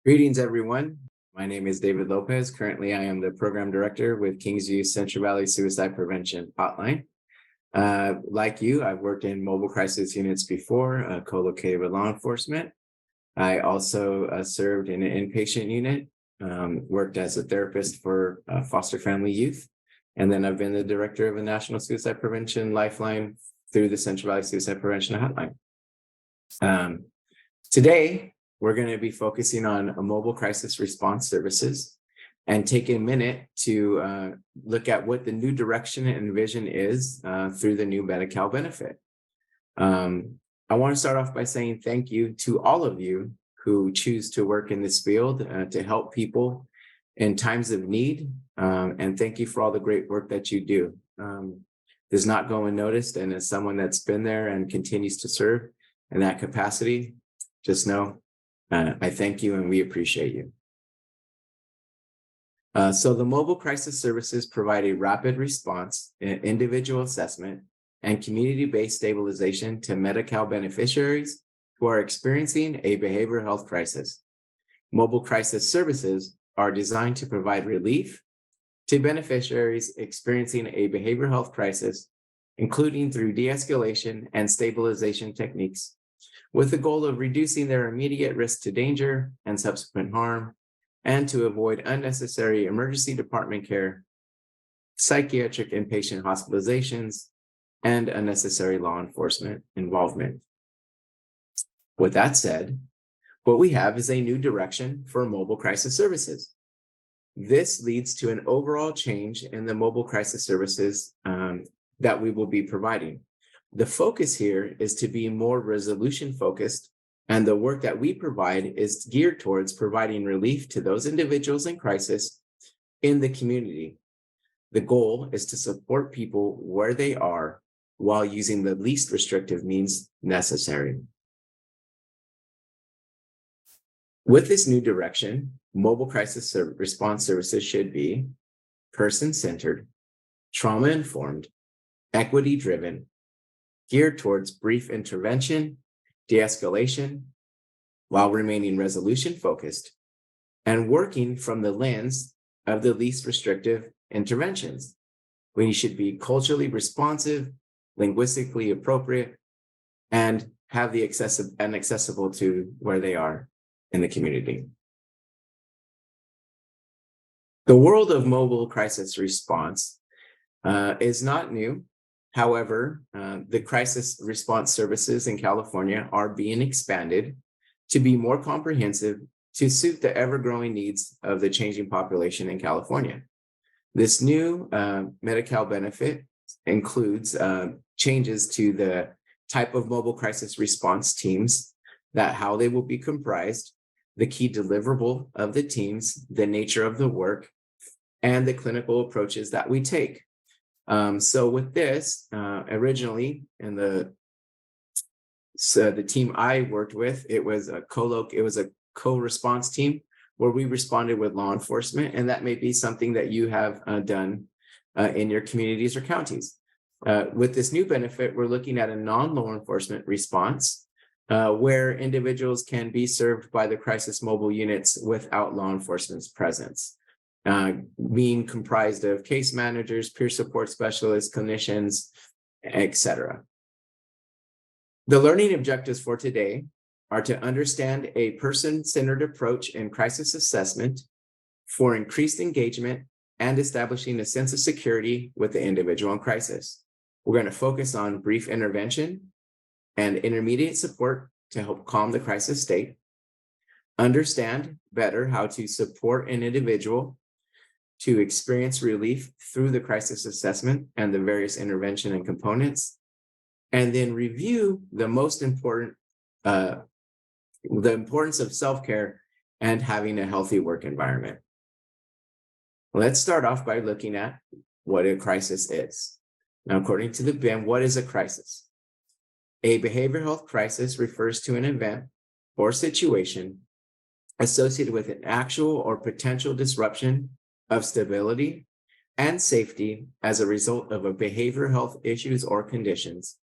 Greetings, everyone. My name is David Lopez. Currently, I am the program director with Kingsview Central Valley Suicide Prevention Hotline. Like you, I've worked in mobile crisis units before, co-located with law enforcement. I also served in an inpatient unit, worked as a therapist for foster family youth, and then I've been the director of the National Suicide Prevention Lifeline through the Central Valley Suicide Prevention Hotline. Today, we're going to be focusing on mobile crisis response services and take a minute to look at what the new direction and vision is through the new Medi-Cal benefit. I want to start off by saying thank you to all of you who choose to work in this field to help people in times of need. And thank you for all the great work that you do. Does not go unnoticed. And as someone that's been there and continues to serve in that capacity, just know I thank you and we appreciate you. So the mobile crisis services provide a rapid response, individual assessment, and community-based stabilization to Medi-Cal beneficiaries who are experiencing a behavioral health crisis. Mobile crisis services are designed to provide relief to beneficiaries experiencing a behavioral health crisis, including through de-escalation and stabilization techniques, with the goal of reducing their immediate risk to danger and subsequent harm, and to avoid unnecessary emergency department care, psychiatric inpatient hospitalizations, and unnecessary law enforcement involvement. With that said, what we have is a new direction for mobile crisis services. This leads to an overall change in the mobile crisis services that we will be providing. The focus here is to be more resolution focused, and the work that we provide is geared towards providing relief to those individuals in crisis in the community. The goal is to support people where they are while using the least restrictive means necessary. With this new direction, mobile crisis response services should be person-centered, trauma-informed, equity-driven, geared towards brief intervention, de-escalation, while remaining resolution-focused, and working from the lens of the least restrictive interventions. We should be culturally responsive, linguistically appropriate, and have the accessible to where they are in the community. The world of mobile crisis response is not new. However, the crisis response services in California are being expanded to be more comprehensive to suit the ever-growing needs of the changing population in California. This new Medi-Cal benefit includes changes to the type of mobile crisis response teams, how they will be comprised, the key deliverable of the teams, the nature of the work, and the clinical approaches that we take. So with this, originally in the team I worked with, it was a co-response team where we responded with law enforcement, and that may be something that you have done in your communities or counties. With this new benefit, we're looking at a non-law enforcement response where individuals can be served by the crisis mobile units without law enforcement's presence. Being comprised of case managers, peer support specialists, clinicians, etc. The learning objectives for today are to understand a person-centered approach in crisis assessment for increased engagement and establishing a sense of security with the individual in crisis. We're going to focus on brief intervention and intermediate support to help calm the crisis state, understand better how to support an individual to experience relief through the crisis assessment and the various intervention and components, and then review the importance of self-care and having a healthy work environment. Let's start off by looking at what a crisis is. Now, according to the BIM, what is a crisis? A behavioral health crisis refers to an event or situation associated with an actual or potential disruption of stability and safety as a result of a behavioral health issues or conditions.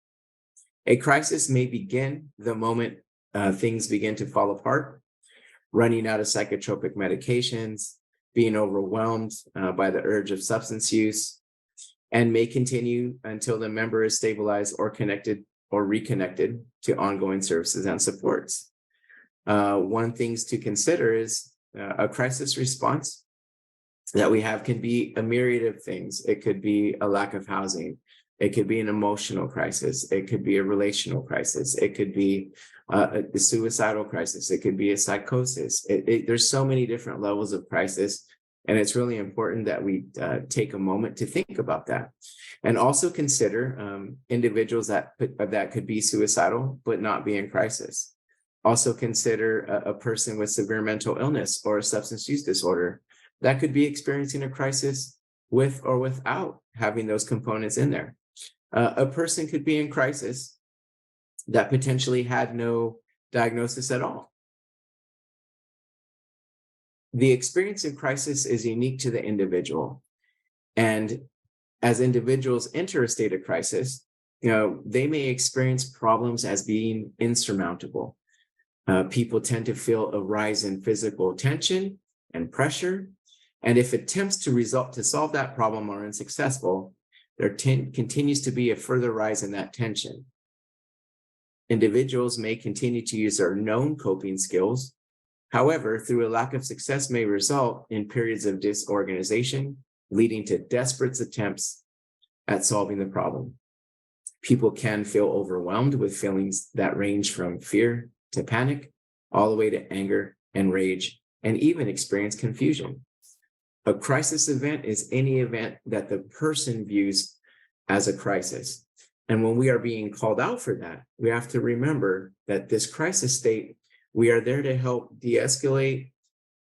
A crisis may begin the moment things begin to fall apart, running out of psychotropic medications, being overwhelmed by the urge of substance use, and may continue until the member is stabilized or connected or reconnected to ongoing services and supports. One things to consider is a crisis response that we have can be a myriad of things. It could be a lack of housing. It could be an emotional crisis. It could be a relational crisis. It could be a suicidal crisis. It could be a psychosis. There's so many different levels of crisis. And it's really important that we take a moment to think about that. And also consider individuals that could be suicidal, but not be in crisis. Also consider a person with severe mental illness or a substance use disorder that could be experiencing a crisis with or without having those components in there. A person could be in crisis that potentially had no diagnosis at all. The experience in crisis is unique to the individual. And as individuals enter a state of crisis, they may experience problems as being insurmountable. People tend to feel a rise in physical tension and pressure. And if attempts to solve that problem are unsuccessful, there continues to be a further rise in that tension. Individuals may continue to use their known coping skills. However, through a lack of success may result in periods of disorganization, leading to desperate attempts at solving the problem. People can feel overwhelmed with feelings that range from fear to panic, all the way to anger and rage, and even experience confusion. A crisis event is any event that the person views as a crisis. And when we are being called out for that, we have to remember that this crisis state, we are there to help de-escalate,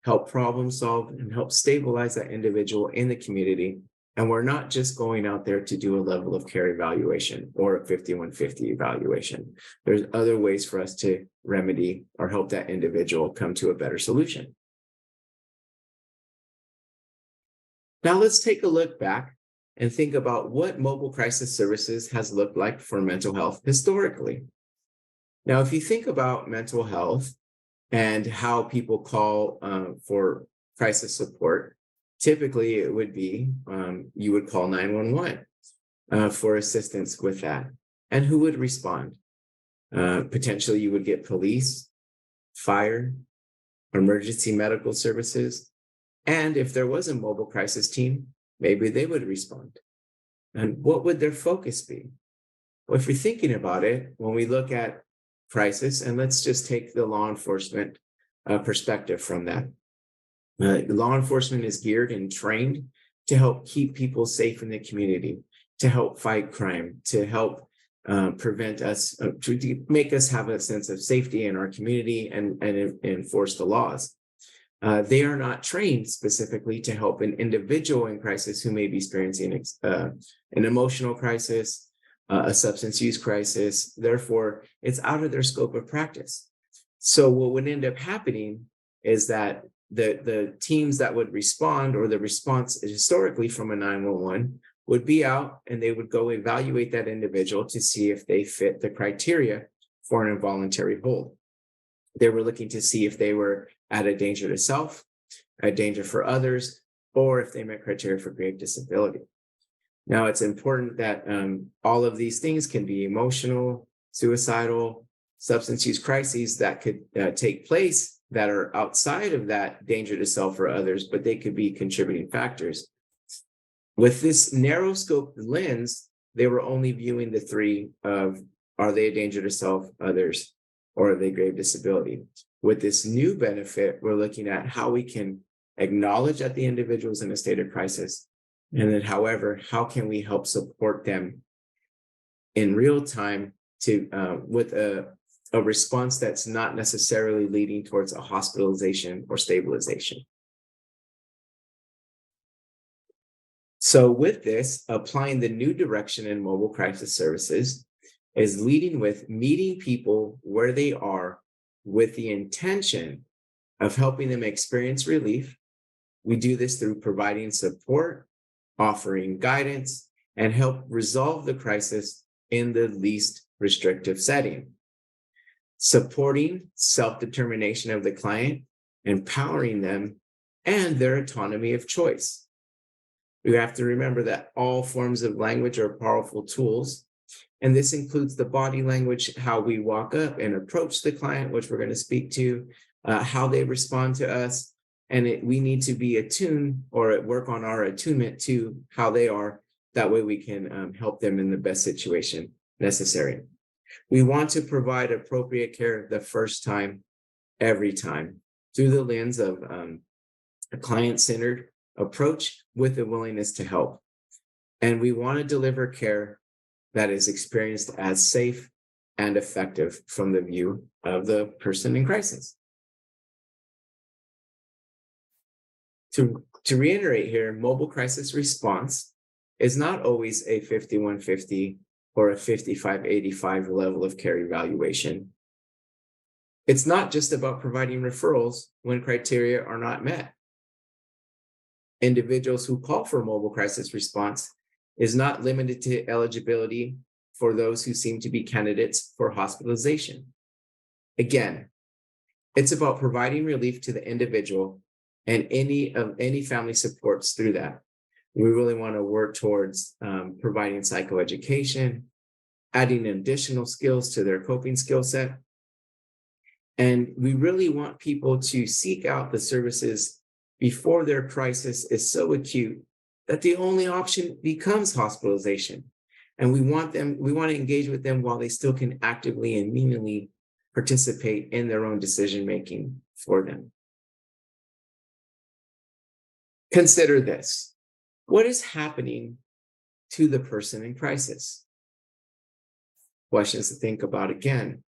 help problem solve, and help stabilize that individual in the community. And we're not just going out there to do a level of care evaluation or a 5150 evaluation. There's other ways for us to remedy or help that individual come to a better solution. Now let's take a look back and think about what mobile crisis services has looked like for mental health historically. Now, if you think about mental health and how people call for crisis support, typically it would be you would call 911 for assistance with that. And who would respond? Potentially you would get police, fire, emergency medical services. And if there was a mobile crisis team, maybe they would respond. And what would their focus be? Well, if you're thinking about it, when we look at crisis, and let's just take the law enforcement perspective from that. Law enforcement is geared and trained to help keep people safe in the community, to help fight crime, to help prevent us, to make us have a sense of safety in our community and enforce the laws. They are not trained specifically to help an individual in crisis who may be experiencing an emotional crisis, a substance use crisis. Therefore, it's out of their scope of practice. So what would end up happening is that the teams that would respond, or the response historically from a 911, would be out and they would go evaluate that individual to see if they fit the criteria for an involuntary hold. They were looking to see if they were at a danger to self, a danger for others, or if they met criteria for grave disability. Now, it's important that all of these things can be emotional, suicidal, substance use crises that could take place that are outside of that danger to self or others, but they could be contributing factors. With this narrow scope lens, they were only viewing the three of, are they a danger to self, others, or are they grave disability? With this new benefit, we're looking at how we can acknowledge that the individual is in a state of crisis. And then, however, how can we help support them in real time with a response that's not necessarily leading towards a hospitalization or stabilization. So with this, applying the new direction in mobile crisis services is leading with meeting people where they are with the intention of helping them experience relief. We do this through providing support, offering guidance, and help resolve the crisis in the least restrictive setting. Supporting self-determination of the client empowering them, and their autonomy of choice. We have to remember that all forms of language are powerful tools, and this includes the body language, how we walk up and approach the client, which we're going to speak to, how they respond to us, and we need to be attuned or work on our attunement to how they are. That way we can help them in the best situation necessary. We want to provide appropriate care the first time, every time, through the lens of a client-centered approach with a willingness to help. And we want to deliver care that is experienced as safe and effective from the view of the person in crisis. To reiterate here, mobile crisis response is not always a 5150 or a 5585 level of care evaluation. It's not just about providing referrals when criteria are not met. Individuals who call for mobile crisis response is not limited to eligibility for those who seem to be candidates for hospitalization. Again, it's about providing relief to the individual and any family supports through that. We really want to work towards providing psychoeducation, adding additional skills to their coping skill set. And we really want people to seek out the services before their crisis is so acute that the only option becomes hospitalization. And we want to engage with them while they still can actively and meaningfully participate in their own decision-making for them. Consider this. What is happening to the person in crisis? Questions to think about again.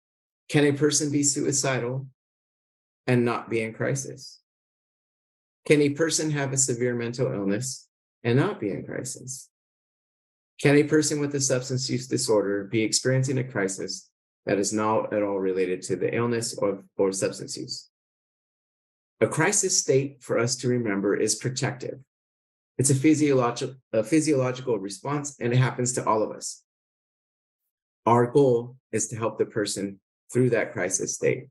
Can a person be suicidal and not be in crisis? Can a person have a severe mental illness and not be in crisis? Can a person with a substance use disorder be experiencing a crisis that is not at all related to the illness or substance use? A crisis state, for us to remember, is protective. It's a physiological response, and it happens to all of us. Our goal is to help the person through that crisis state.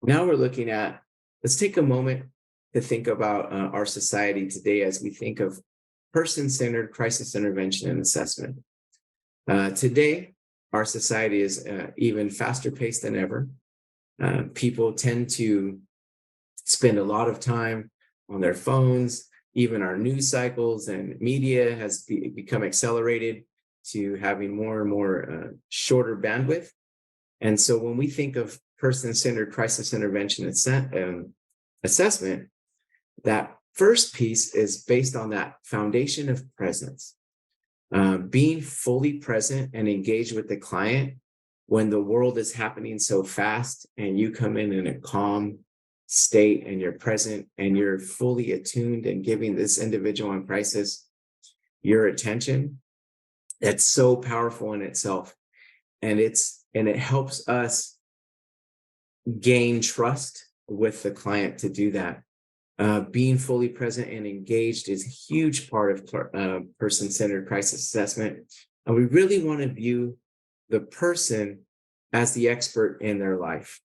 Now we're looking at, let's take a moment to think about our society today as we think of person-centered crisis intervention and assessment. Today, our society is even faster paced than ever. People tend to spend a lot of time on their phones. Even our news cycles and media has become accelerated to having more and more shorter bandwidth. And so when we think of person-centered crisis intervention assessment, that first piece is based on that foundation of presence. Being fully present and engaged with the client when the world is happening so fast and you come in a calm state and you're present and you're fully attuned and giving this individual in crisis your attention. That's so powerful in itself. And it helps us gain trust with the client to do that. Being fully present and engaged is a huge part of person-centered crisis assessment. And we really want to view the person as the expert in their life.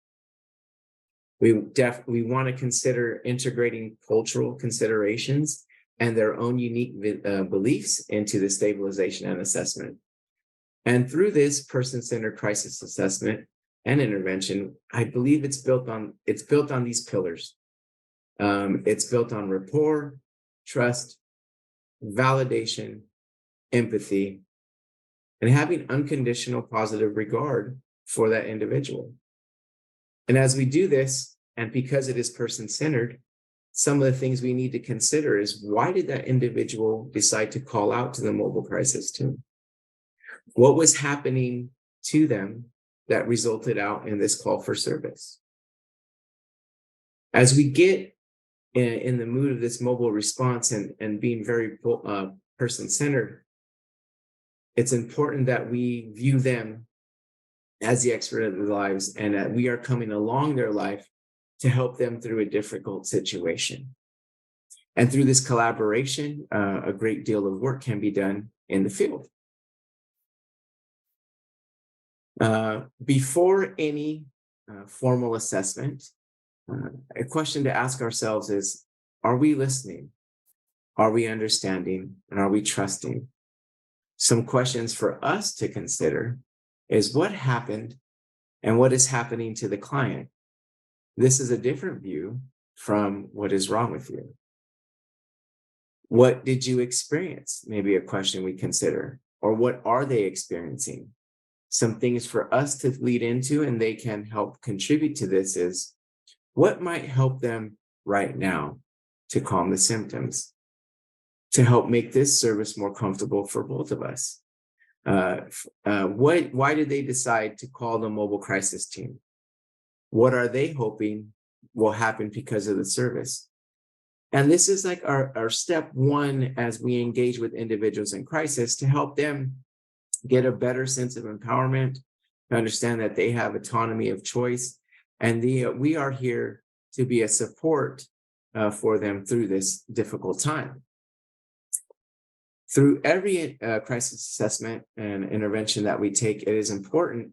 We want to consider integrating cultural considerations and their own unique beliefs into the stabilization and assessment. And through this person-centered crisis assessment and intervention, I believe it's built on these pillars. It's built on rapport, trust, validation, empathy, and having unconditional positive regard for that individual. And as we do this, and because it is person-centered, some of the things we need to consider is, why did that individual decide to call out to the mobile crisis team? What was happening to them that resulted out in this call for service? As we get in the mood of this mobile response and being very person-centered, it's important that we view them as the expert of their lives and that we are coming along their life to help them through a difficult situation. And through this collaboration, a great deal of work can be done in the field. Before any formal assessment, a question to ask ourselves is, are we listening? Are we understanding? And are we trusting? Some questions for us to consider is what happened and what is happening to the client. This is a different view from what is wrong with you. What did you experience? Maybe a question we consider. Or what are they experiencing? Some things for us to lead into, and they can help contribute to this, is what might help them right now to calm the symptoms, to help make this service more comfortable for both of us. Why did they decide to call the mobile crisis team? What are they hoping will happen because of the service? And this is like our step one as we engage with individuals in crisis, to help them get a better sense of empowerment, to understand that they have autonomy of choice, and we are here to be a support for them through this difficult time. Through every crisis assessment and intervention that we take, it is important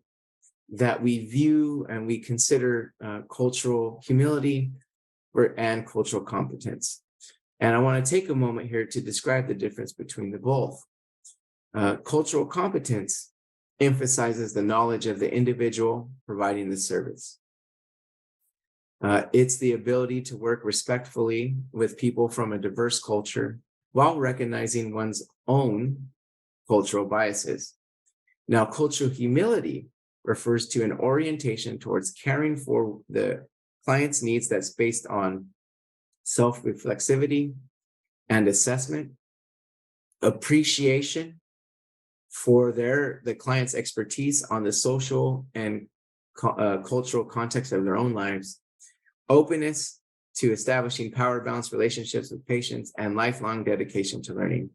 that we view and we consider cultural humility and cultural competence. And I want to take a moment here to describe the difference between the both. Cultural competence emphasizes the knowledge of the individual providing the service. It's the ability to work respectfully with people from a diverse culture while recognizing one's own cultural biases. Now, cultural humility refers to an orientation towards caring for the client's needs that's based on self-reflexivity and assessment, appreciation for the client's expertise on the social and cultural context of their own lives, openness to establishing power balance relationships with patients, and lifelong dedication to learning.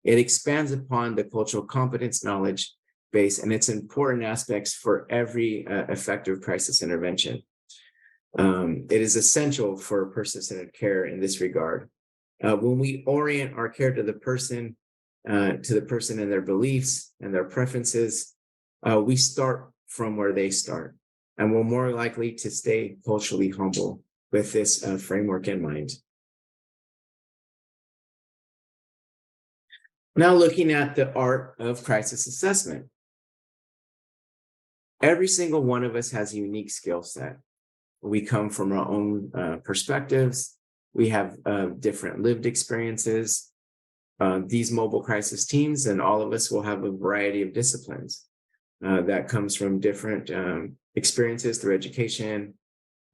It expands upon the cultural competence knowledge base and its important aspects for every effective crisis intervention. It is essential for person-centered care in this regard. When we orient our care to the person and their beliefs and their preferences, we start from where they start, and we're more likely to stay culturally humble with this framework in mind. Now, looking at the art of crisis assessment. Every single one of us has a unique skill set. We come from our own perspectives. We have different lived experiences. These mobile crisis teams and all of us will have a variety of disciplines that comes from different experiences through education,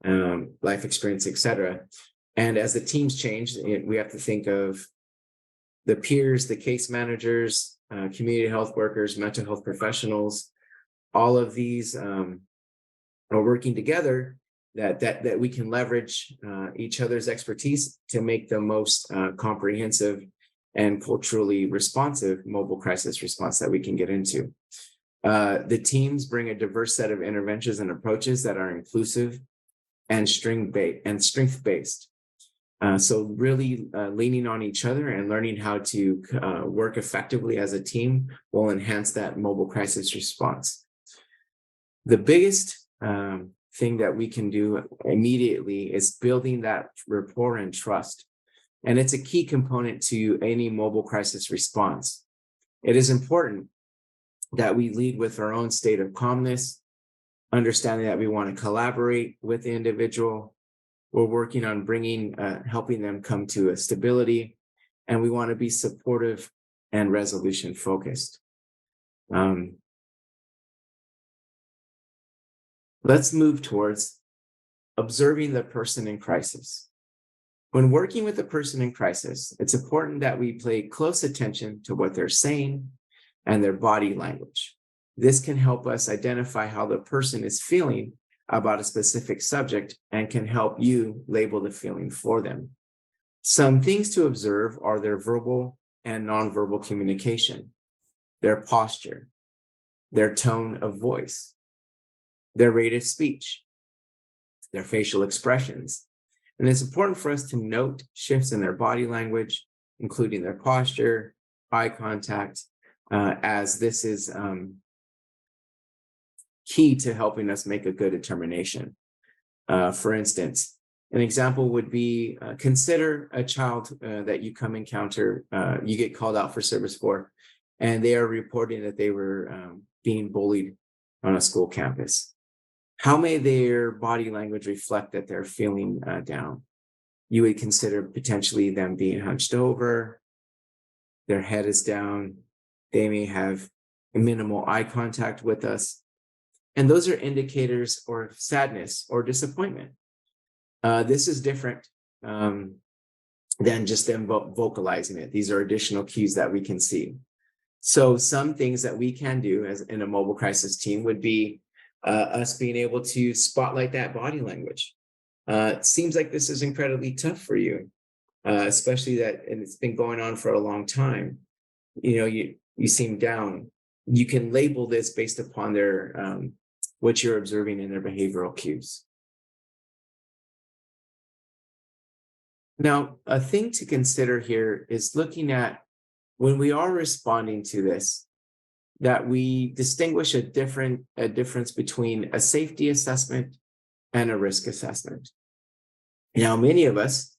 life experience, etc. And as the teams change, we have to think of the peers, the case managers, community health workers, mental health professionals. All of these are working together that we can leverage each other's expertise to make the most comprehensive and culturally responsive mobile crisis response that we can get into. The teams bring a diverse set of interventions and approaches that are inclusive and strength-based. So really leaning on each other and learning how to work effectively as a team will enhance that mobile crisis response. The biggest thing that we can do immediately is building that rapport and trust. And it's a key component to any mobile crisis response. It is important that we lead with our own state of calmness, understanding that we want to collaborate with the individual. We're working on helping them come to a stability, and we want to be supportive and resolution focused. Let's move towards observing the person in crisis. When working with a person in crisis, it's important that we pay close attention to what they're saying and their body language. This can help us identify how the person is feeling about a specific subject and can help you label the feeling for them. Some things to observe are their verbal and nonverbal communication, their posture, their tone of voice, their rate of speech, their facial expressions. And it's important for us to note shifts in their body language, including their posture, eye contact, as this is key to helping us make a good determination. For instance, an example would be consider a child that you come encounter, you get called out for service for, and they are reporting that they were being bullied on a school campus. How may their body language reflect that they're feeling down? You would consider potentially them being hunched over, their head is down, they may have minimal eye contact with us. And those are indicators of sadness or disappointment. This is different than just them vocalizing it. These are additional cues that we can see. So some things that we can do as in a mobile crisis team would be us being able to spotlight that body language. It seems like this is incredibly tough for you, especially that, and it's been going on for a long time. You seem down. You can label this based upon their what you're observing in their behavioral cues. Now, a thing to consider here is looking at when we are responding to this, that we distinguish a difference between a safety assessment and a risk assessment. Now, many of us,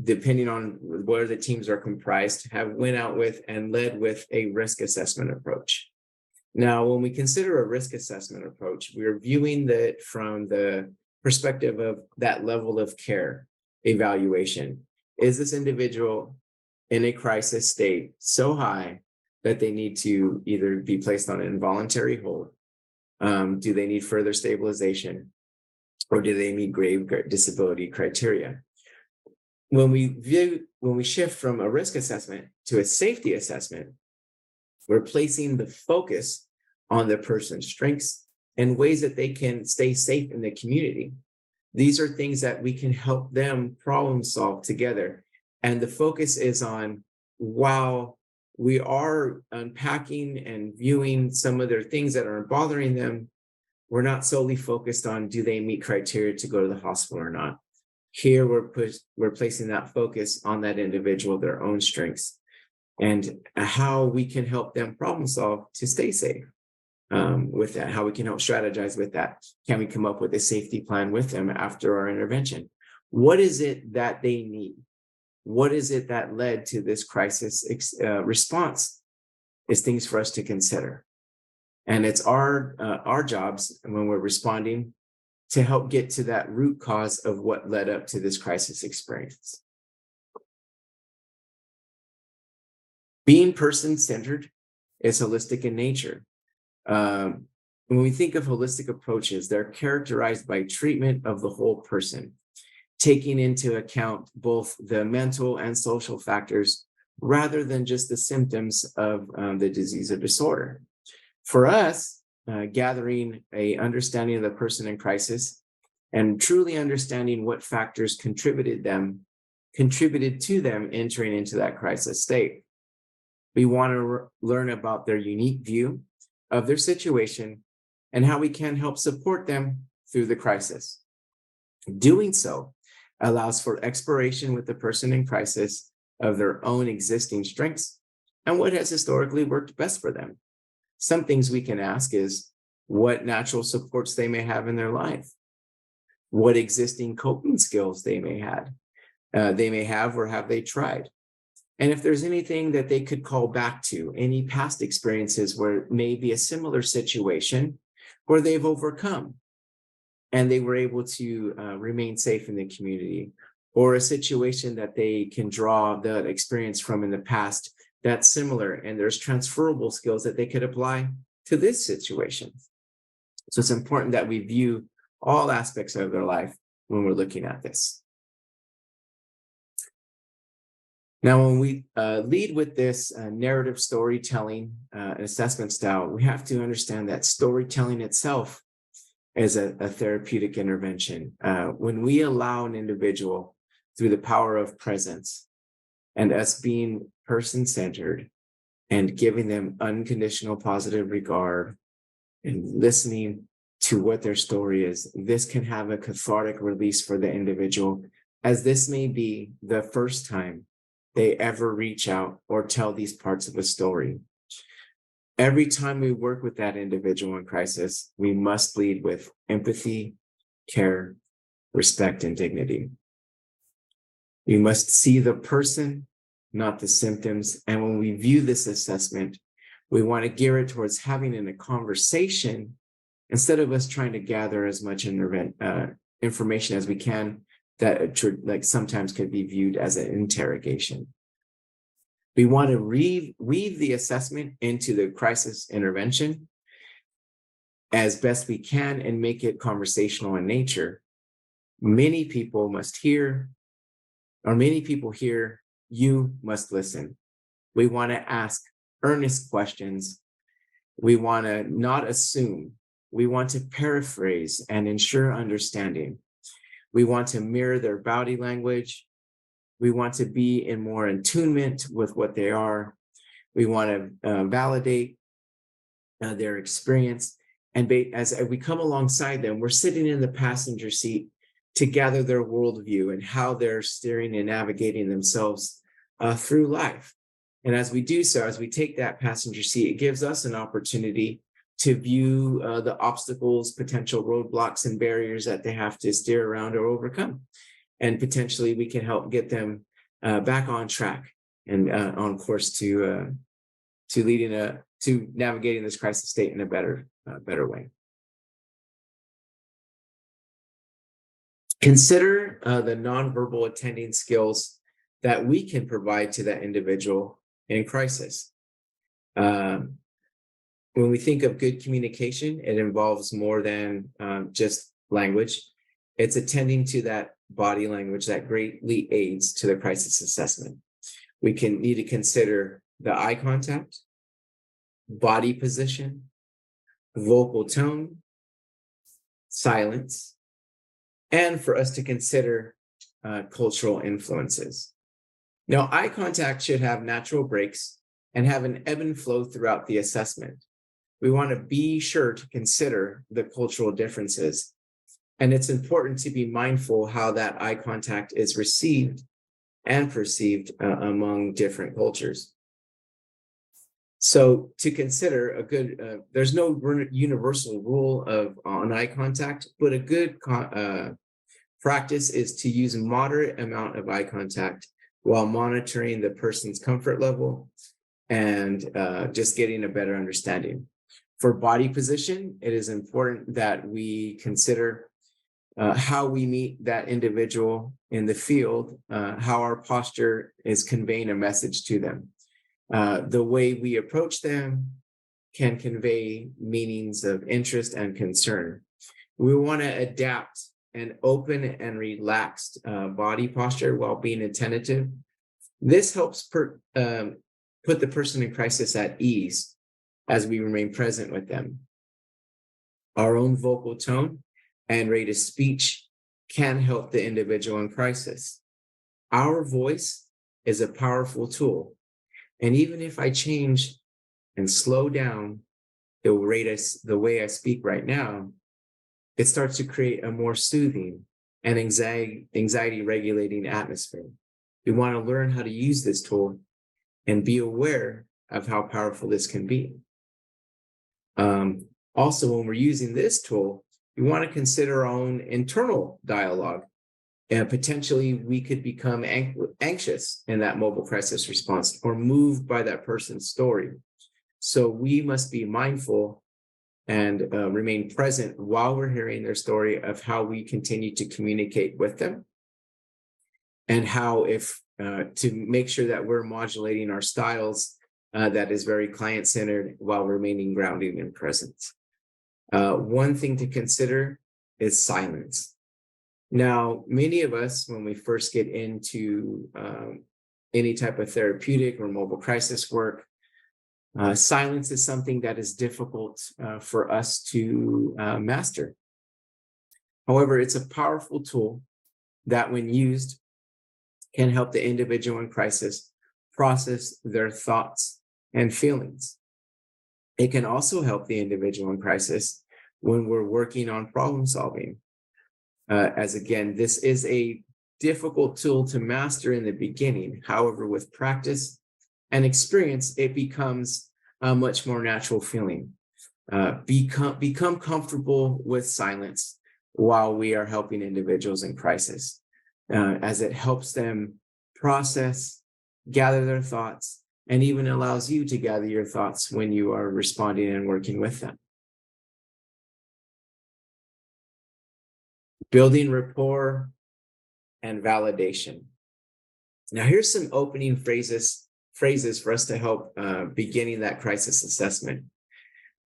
depending on where the teams are comprised, have went out with and led with a risk assessment approach. Now, when we consider a risk assessment approach, we're viewing that from the perspective of that level of care evaluation. Is this individual in a crisis state so high that they need to either be placed on an involuntary hold? Do they need further stabilization? Or do they meet grave disability criteria? When we shift from a risk assessment to a safety assessment, we're placing the focus on the person's strengths and ways that they can stay safe in the community. These are things that we can help them problem solve together. And the focus is on, while we are unpacking and viewing some of their things that are bothering them, we're not solely focused on, do they meet criteria to go to the hospital or not? Here, we're placing that focus on that individual, their own strengths, and how we can help them problem solve to stay safe with that, how we can help strategize with that. Can we come up with a safety plan with them after our intervention? What is it that they need? What is it that led to this crisis response? Is things for us to consider. And it's our jobs when we're responding to help get to that root cause of what led up to this crisis experience. Being person-centered is holistic in nature. When we think of holistic approaches, they're characterized by treatment of the whole person, taking into account both the mental and social factors rather than just the symptoms of the disease or disorder. For us, gathering an understanding of the person in crisis and truly understanding what factors contributed to them entering into that crisis state. We want to learn about their unique view of their situation and how we can help support them through the crisis. Doing so allows for exploration with the person in crisis of their own existing strengths and what has historically worked best for them. Some things we can ask is what natural supports they may have in their life, what existing coping skills they may have or have they tried, and if there's anything that they could call back to, any past experiences where it may be a similar situation where they've overcome and they were able to remain safe in the community, or a situation that they can draw the experience from in the past that's similar, and there's transferable skills that they could apply to this situation. So it's important that we view all aspects of their life when we're looking at this. Now, when we lead with this narrative storytelling assessment style, we have to understand that storytelling itself is a therapeutic intervention. When we allow an individual through the power of presence and us being person-centered and giving them unconditional positive regard and listening to what their story is, this can have a cathartic release for the individual, as this may be the first time they ever reach out or tell these parts of a story. Every time we work with that individual in crisis, we must lead with empathy, care, respect, and dignity. We must see the person, not the symptoms. And when we view this assessment, we want to gear it towards having a conversation instead of us trying to gather as much information as we can that like sometimes could be viewed as an interrogation. We want to weave the assessment into the crisis intervention as best we can and make it conversational in nature. Many people hear, you must listen. We want to ask earnest questions. We want to not assume. We want to paraphrase and ensure understanding. We want to mirror their body language. We want to be in more attunement with what they are. We want to validate their experience. And as we come alongside them, we're sitting in the passenger seat to gather their worldview and how they're steering and navigating themselves through life. And as we do so, as we take that passenger seat, it gives us an opportunity to view the obstacles, potential roadblocks, and barriers that they have to steer around or overcome. And potentially we can help get them back on track and on course to navigating this crisis state in a better way. Consider the nonverbal attending skills that we can provide to that individual in crisis. When we think of good communication, it involves more than just language. It's attending to that body language that greatly aids to the crisis assessment. We need to consider the eye contact, body position, vocal tone, silence, and for us to consider cultural influences. Now, eye contact should have natural breaks and have an ebb and flow throughout the assessment. We want to be sure to consider the cultural differences. And it's important to be mindful how that eye contact is received and perceived among different cultures. So to consider a good, there's no universal rule on eye contact, but a good practice is to use a moderate amount of eye contact while monitoring the person's comfort level and just getting a better understanding. For body position, it is important that we consider how we meet that individual in the field, how our posture is conveying a message to them. The way we approach them can convey meanings of interest and concern. We want to adapt an open and relaxed body posture while being attentive. This helps put the person in crisis at ease as we remain present with them. Our own vocal tone and rate of speech can help the individual in crisis. Our voice is a powerful tool. And even if I change and slow down the way I speak right now, it starts to create a more soothing and anxiety regulating atmosphere. We want to learn how to use this tool and be aware of how powerful this can be. Also, when we're using this tool, we want to consider our own internal dialogue. And potentially we could become anxious in that mobile crisis response or moved by that person's story. So we must be mindful and remain present while we're hearing their story of how we continue to communicate with them and how to make sure that we're modulating our styles that is very client-centered while remaining grounded and present. One thing to consider is silence. Now, many of us, when we first get into any type of therapeutic or mobile crisis work, silence is something that is difficult for us to master. However, it's a powerful tool that, when used, can help the individual in crisis process their thoughts and feelings. It can also help the individual in crisis when we're working on problem solving. As again, this is a difficult tool to master in the beginning. However, with practice and experience, it becomes a much more natural feeling. Become comfortable with silence while we are helping individuals in crisis, as it helps them process, gather their thoughts, and even allows you to gather your thoughts when you are responding and working with them. Building rapport and validation. Now, here's some opening phrases for us to help beginning that crisis assessment.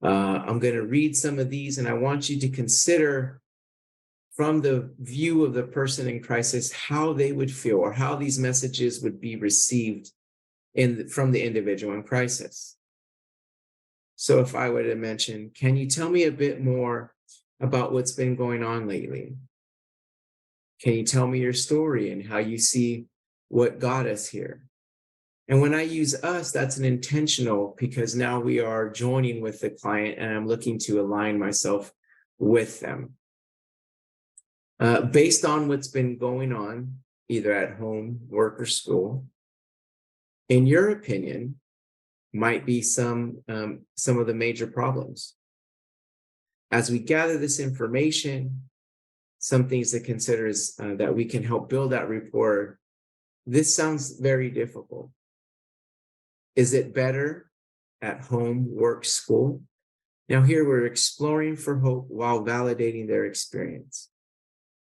I'm going to read some of these, and I want you to consider from the view of the person in crisis how they would feel or how these messages would be received from the individual in crisis. So if I were to mention, can you tell me a bit more about what's been going on lately? Can you tell me your story and how you see what got us here? And when I use us, that's an intentional, because now we are joining with the client and I'm looking to align myself with them. Based on what's been going on, either at home, work, or school, in your opinion, might be some of the major problems. As we gather this information, some things to consider is that we can help build that rapport. This sounds very difficult. Is it better at home, work, school? Now here we're exploring for hope while validating their experience.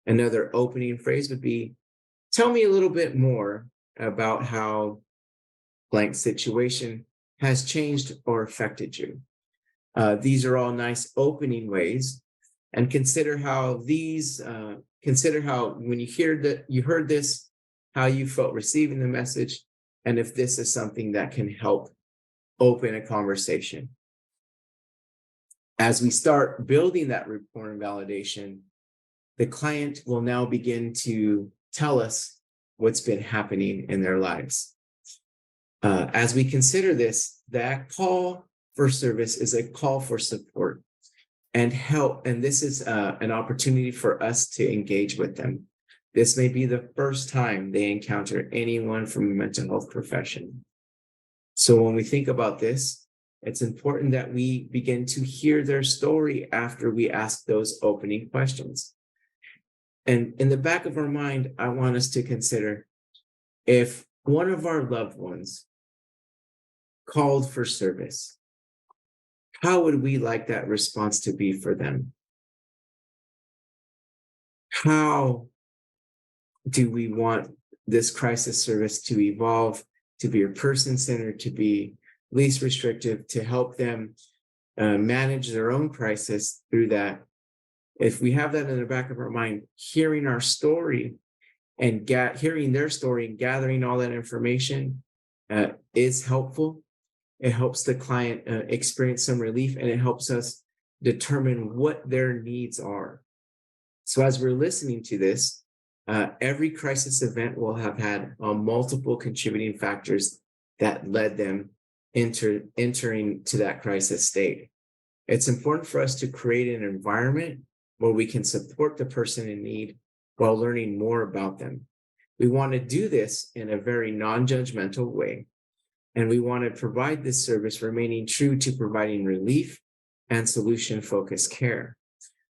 Another opening phrase would be, tell me a little bit more about how blank situation has changed or affected you. These are all nice opening ways. And consider how when you heard this, how you felt receiving the message, and if this is something that can help open a conversation. As we start building that rapport and validation, the client will now begin to tell us what's been happening in their lives. As we consider this, that call for service is a call for support and help. And this is an opportunity for us to engage with them. This may be the first time they encounter anyone from a mental health profession. So when we think about this, it's important that we begin to hear their story after we ask those opening questions. And in the back of our mind, I want us to consider, if one of our loved ones called for service, how would we like that response to be for them? How do we want this crisis service to evolve, to be person-centered, to be least restrictive, to help them manage their own crisis through that? If we have that in the back of our mind, hearing our story and hearing their story and gathering all that information is helpful. It helps the client experience some relief, and it helps us determine what their needs are. So as we're listening to this, every crisis event will have had multiple contributing factors that led them entering to that crisis state. It's important for us to create an environment where we can support the person in need while learning more about them. We want to do this in a very non-judgmental way, and we want to provide this service remaining true to providing relief and solution-focused care.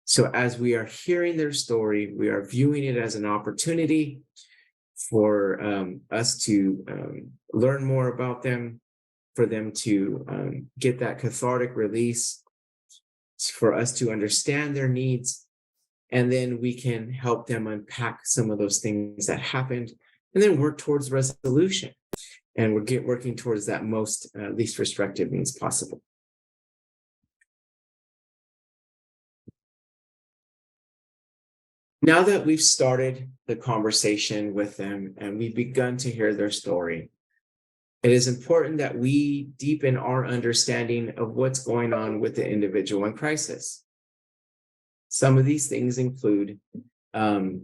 So as we are hearing their story, we are viewing it as an opportunity for us to learn more about them, for them to get that cathartic release, for us to understand their needs, and then we can help them unpack some of those things that happened, and then work towards resolution. And we're working towards that most least restrictive means possible. Now that we've started the conversation with them and we've begun to hear their story, it is important that we deepen our understanding of what's going on with the individual in crisis. Some of these things include, or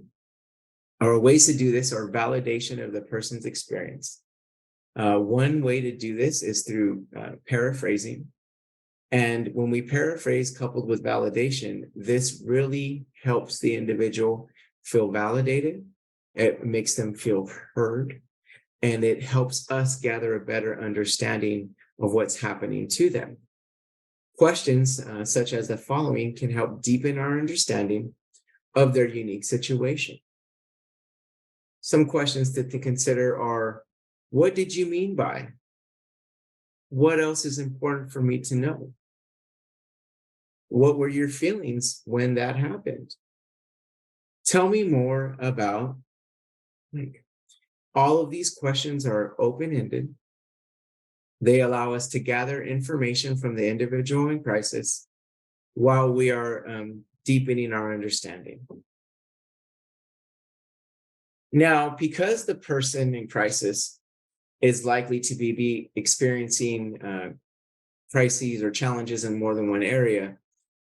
ways to do this, or validation of the person's experience. One way to do this is through paraphrasing. And when we paraphrase coupled with validation, this really helps the individual feel validated. It makes them feel heard. And it helps us gather a better understanding of what's happening to them. Questions such as the following can help deepen our understanding of their unique situation. Some questions to consider are, what did you mean by? What else is important for me to know? What were your feelings when that happened? Tell me more about. All of these questions are open-ended. They allow us to gather information from the individual in crisis while we are deepening our understanding. Now, because the person in crisis is likely to be experiencing crises or challenges in more than one area,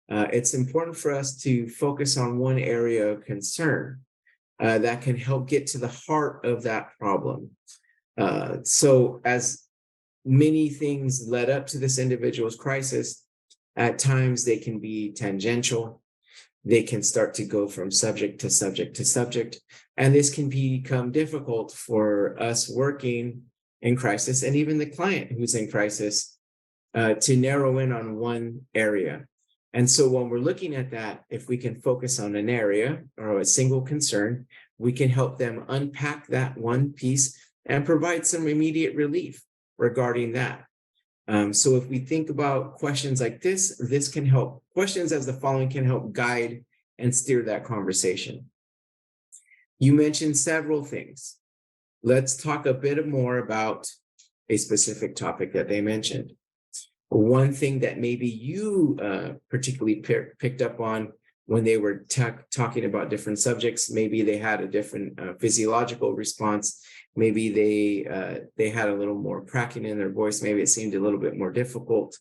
it's important for us to focus on one area of concern that can help get to the heart of that problem. So as many things led up to this individual's crisis, at times they can be tangential. They can start to go from subject to subject to subject. And this can become difficult for us working in crisis and even the client who's in crisis to narrow in on one area. And so when we're looking at that, if we can focus on an area or a single concern, we can help them unpack that one piece and provide some immediate relief regarding that. So if we think about questions like this can help. Questions as the following can help guide and steer that conversation. You mentioned several things. Let's talk a bit more about a specific topic that they mentioned. One thing that maybe you particularly picked up on when they were talking about different subjects, maybe they had a different physiological response. Maybe they had a little more cracking in their voice. Maybe it seemed a little bit more difficult.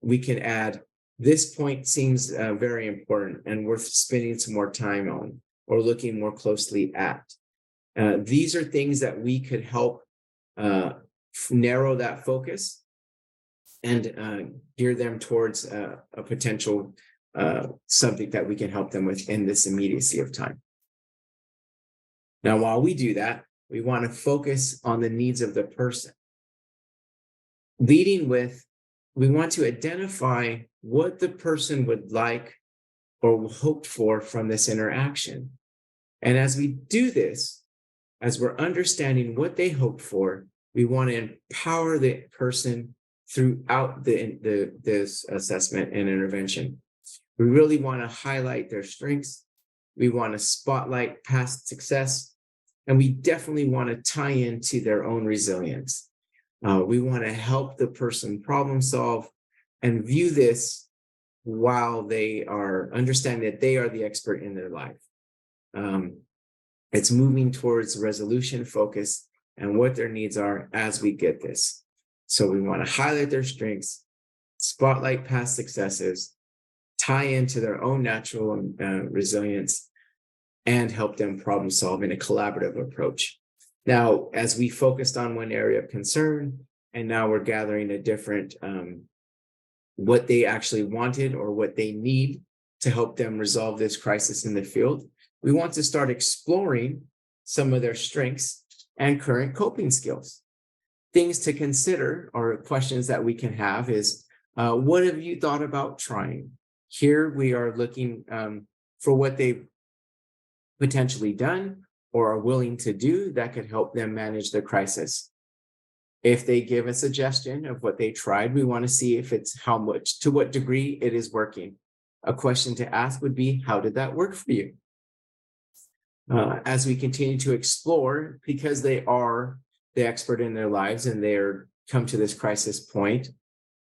We can add, this point seems very important and worth spending some more time on or looking more closely at. These are things that we could help narrow that focus and gear them towards a potential subject that we can help them with in this immediacy of time. Now, while we do that, we want to focus on the needs of the person. Leading with, we want to identify what the person would like or hoped for from this interaction. And as we do this, as we're understanding what they hope for, we want to empower the person throughout this assessment and intervention. We really want to highlight their strengths. We want to spotlight past success, and we definitely want to tie into their own resilience. We want to help the person problem solve and view this while they are understanding that they are the expert in their life. It's moving towards resolution focus and what their needs are as we get this. So we want to highlight their strengths, spotlight past successes, tie into their own natural resilience, and help them problem solve in a collaborative approach. Now, as we focused on one area of concern, and now we're gathering a different, what they actually wanted or what they need to help them resolve this crisis in the field, we want to start exploring some of their strengths and current coping skills. Things to consider or questions that we can have is, what have you thought about trying? Here we are looking for what they've potentially done or are willing to do that could help them manage the crisis. If they give a suggestion of what they tried, we want to see if it's how much, to what degree it is working. A question to ask would be, how did that work for you? As we continue to explore, because they are the expert in their lives and they're come to this crisis point,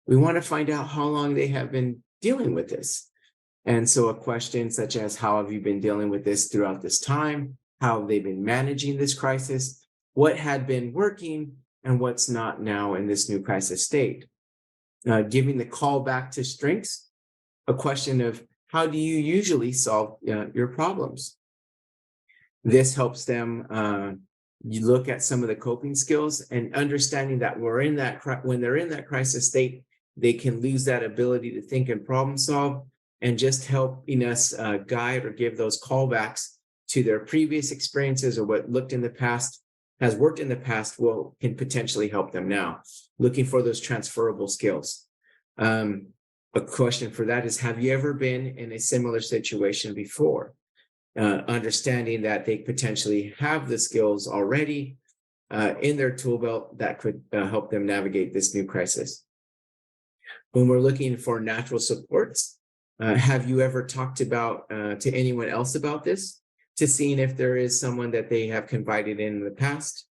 we want to find out how long they have been dealing with this. And so a question such as, how have you been dealing with this throughout this time? How have they been managing this crisis? What had been working and what's not now in this new crisis state? Giving the call back to strengths, a question of, how do you usually solve your problems? This helps them you look at some of the coping skills and understanding that when they're in that crisis state, they can lose that ability to think and problem solve, and just helping us guide or give those callbacks to their previous experiences or what looked in the past has worked in the past can potentially help them now, looking for those transferable skills. A question for that is, have you ever been in a similar situation before? Understanding that they potentially have the skills already in their tool belt that could help them navigate this new crisis. When we're looking for natural supports, have you ever talked about to anyone else about this, to seeing if there is someone that they have confided in the past?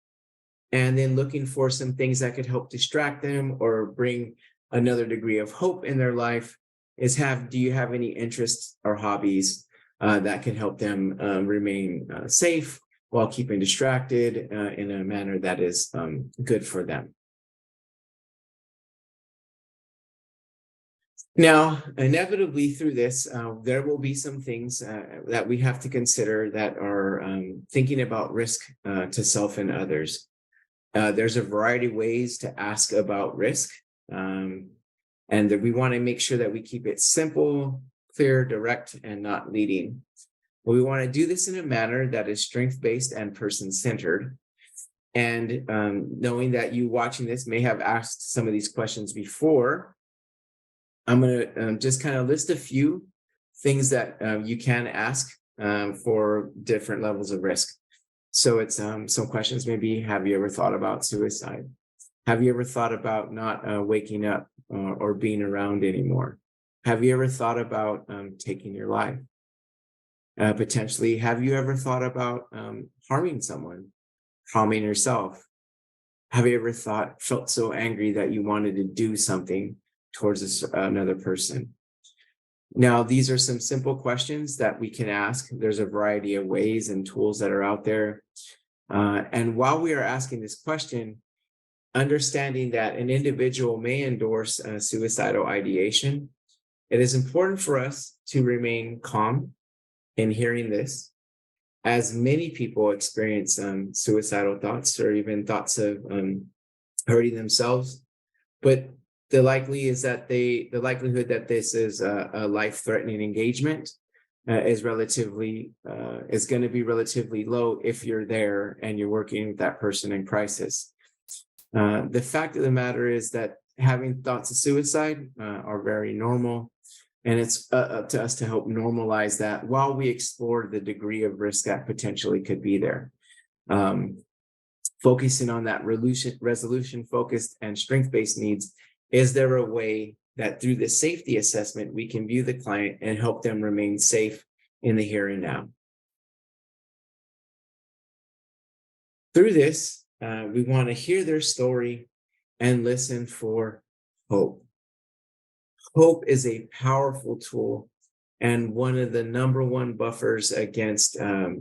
And then looking for some things that could help distract them or bring another degree of hope in their life is, do you have any interests or hobbies that can help them remain safe while keeping distracted in a manner that is good for them? Now, inevitably through this, there will be some things that we have to consider that are thinking about risk to self and others. There's a variety of ways to ask about risk, and that we want to make sure that we keep it simple, clear, direct, and not leading. But we want to do this in a manner that is strength-based and person-centered. And knowing that you watching this may have asked some of these questions before, I'm going to just kind of list a few things that you can ask for different levels of risk. So it's some questions, maybe, have you ever thought about suicide? Have you ever thought about not waking up or being around anymore? Have you ever thought about taking your life? Potentially, have you ever thought about harming someone, harming yourself? Have you ever felt so angry that you wanted to do something towards another person? Now, these are some simple questions that we can ask. There's a variety of ways and tools that are out there. And while we are asking this question, understanding that an individual may endorse suicidal ideation, it is important for us to remain calm in hearing this, as many people experience suicidal thoughts or even thoughts of hurting themselves. But the likelihood that this is a life-threatening engagement is going to be relatively low if you're there and you're working with that person in crisis. The fact of the matter is that having thoughts of suicide are very normal, and it's up to us to help normalize that while we explore the degree of risk that potentially could be there. Focusing on that resolution-focused and strength-based needs, is there a way that through the safety assessment, we can view the client and help them remain safe in the here and now? Through this, we want to hear their story and listen for hope. Hope is a powerful tool and one of the number one buffers against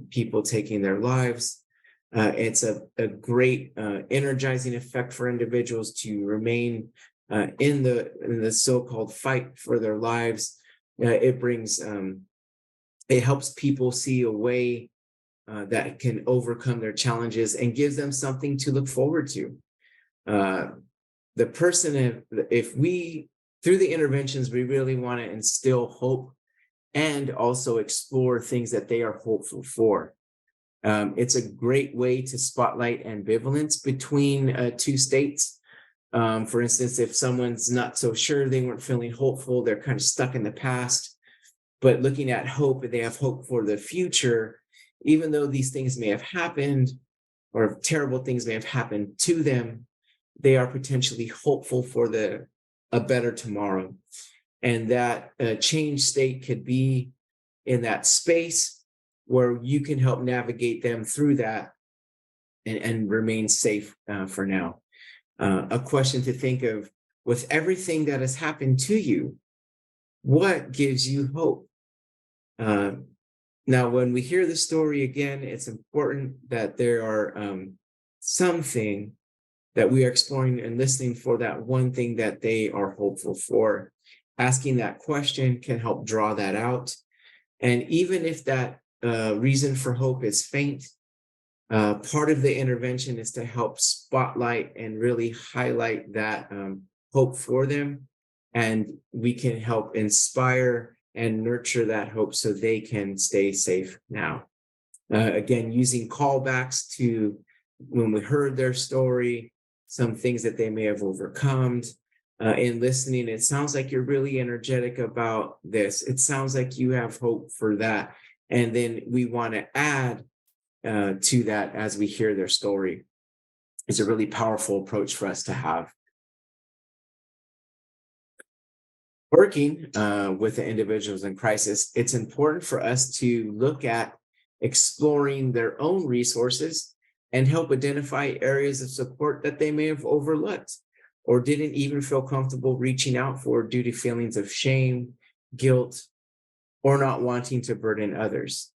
people taking their lives. It's a great energizing effect for individuals to remain in the so-called fight for their lives. It helps people see a way that can overcome their challenges and gives them something to look forward to. The person, through the interventions, we really want to instill hope and also explore things that they are hopeful for. It's a great way to spotlight ambivalence between two states. For instance, if someone's not so sure, they weren't feeling hopeful, they're kind of stuck in the past, but looking at hope, they have hope for the future, even though these things may have happened or terrible things may have happened to them, they are potentially hopeful for a better tomorrow. And that change state could be in that space where you can help navigate them through that and remain safe for now. A question to think of: with everything that has happened to you, what gives you hope? Now, when we hear the story again, it's important that there are something that we are exploring and listening for, that one thing that they are hopeful for. Asking that question can help draw that out. And even if that reason for hope is faint, part of the intervention is to help spotlight and really highlight that hope for them. And we can help inspire and nurture that hope so they can stay safe now. Again, using callbacks to when we heard their story, some things that they may have overcome. In listening, it sounds like you're really energetic about this. It sounds like you have hope for that. And then we want to add to that as we hear their story. It's a really powerful approach for us to have. Working with the individuals in crisis, it's important for us to look at exploring their own resources and help identify areas of support that they may have overlooked or didn't even feel comfortable reaching out for due to feelings of shame, guilt, or not wanting to burden others.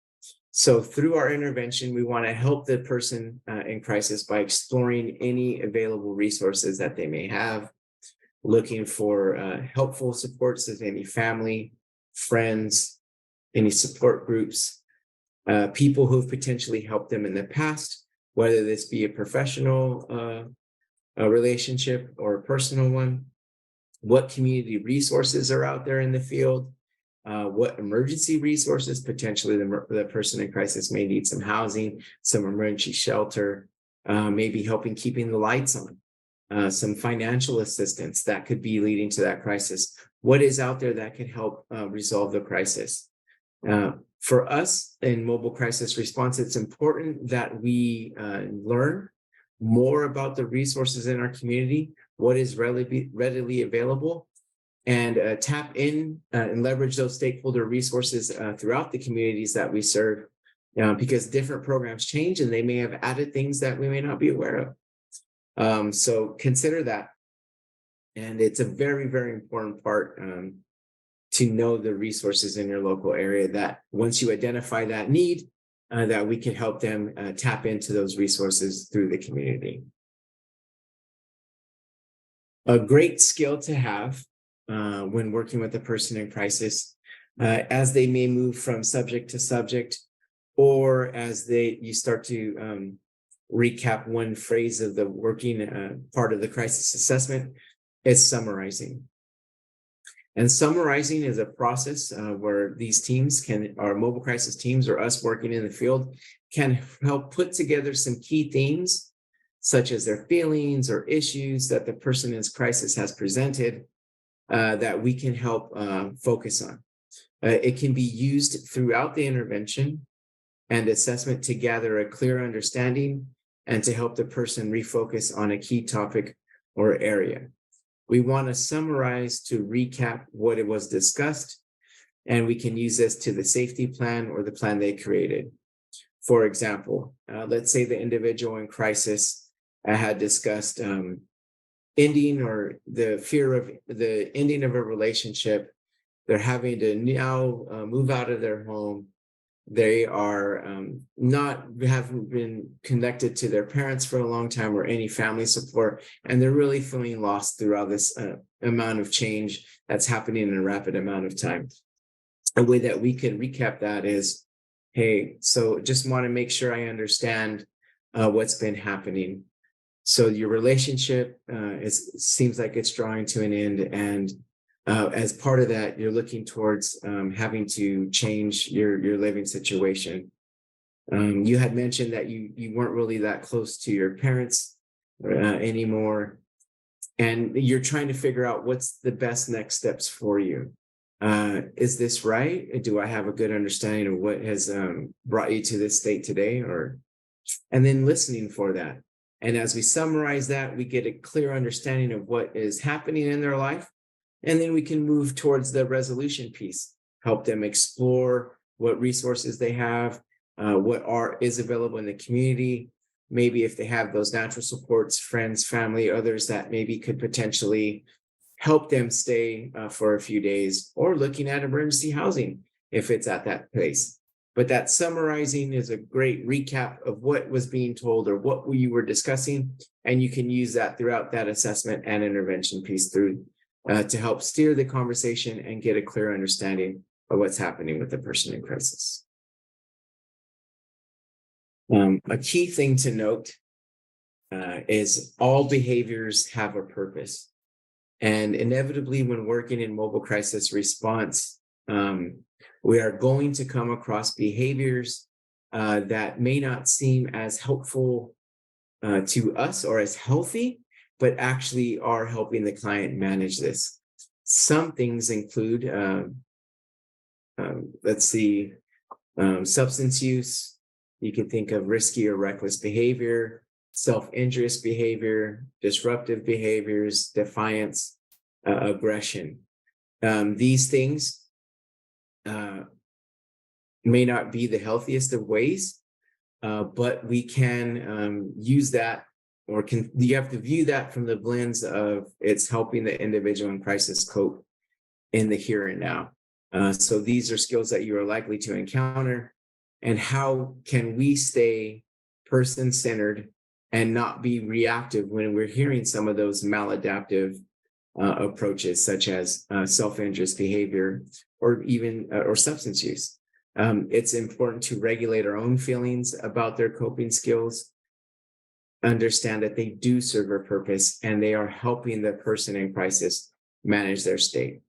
So through our intervention, we want to help the person in crisis by exploring any available resources that they may have, looking for helpful supports of any family, friends, any support groups, people who've potentially helped them in the past, whether this be a professional relationship or a personal one, what community resources are out there in the field, what emergency resources, potentially the person in crisis may need some housing, some emergency shelter, maybe helping keeping the lights on, some financial assistance that could be leading to that crisis. What is out there that could help resolve the crisis? For us in mobile crisis response, it's important that we learn more about the resources in our community, what is readily available, and tap in and leverage those stakeholder resources throughout the communities that we serve, because different programs change and they may have added things that we may not be aware of. So consider that. And it's a very, very important part to know the resources in your local area, that once you identify that need, that we can help them tap into those resources through the community. A great skill to have when working with a person in crisis, as they may move from subject to subject, or as you start to recap one phrase of the working part of the crisis assessment, is summarizing. And summarizing is a process where these teams our mobile crisis teams or us working in the field, can help put together some key themes, such as their feelings or issues that the person in crisis has presented, that we can help focus on. It can be used throughout the intervention and assessment to gather a clear understanding and to help the person refocus on a key topic or area. We want to summarize to recap what it was discussed, and we can use this to the safety plan or the plan they created. For example, let's say the individual in crisis had discussed ending or the fear of the ending of a relationship. They're having to now move out of their home. They are haven't been connected to their parents for a long time or any family support, and they're really feeling lost throughout this amount of change that's happening in a rapid amount of time. A way that we can recap that is, hey, so just want to make sure I understand what's been happening. So your relationship seems like it's drawing to an end, and as part of that, you're looking towards having to change your living situation. You had mentioned that you weren't really that close to your parents anymore, and you're trying to figure out what's the best next steps for you. Is this right? Do I have a good understanding of what has brought you to this state today? And then listening for that. And as we summarize that, we get a clear understanding of what is happening in their life. And then we can move towards the resolution piece, help them explore what resources they have, what is available in the community. Maybe if they have those natural supports, friends, family, others that maybe could potentially help them stay for a few days, or looking at emergency housing if it's at that place. But that summarizing is a great recap of what was being told or what you were discussing. And you can use that throughout that assessment and intervention piece to help steer the conversation and get a clear understanding of what's happening with the person in crisis. A key thing to note is all behaviors have a purpose. And inevitably, when working in mobile crisis response, we are going to come across behaviors that may not seem as helpful to us or as healthy, but actually are helping the client manage this. Some things include, substance use. You can think of risky or reckless behavior, self-injurious behavior, disruptive behaviors, defiance, aggression. These things may not be the healthiest of ways, but we can use that, or you have to view that from the lens of it's helping the individual in crisis cope in the here and now. So these are skills that you are likely to encounter. And how can we stay person-centered and not be reactive when we're hearing some of those maladaptive approaches, such as self-injurious behavior or even or substance use? It's important to regulate our own feelings about their coping skills, understand that they do serve a purpose and they are helping the person in crisis manage their state.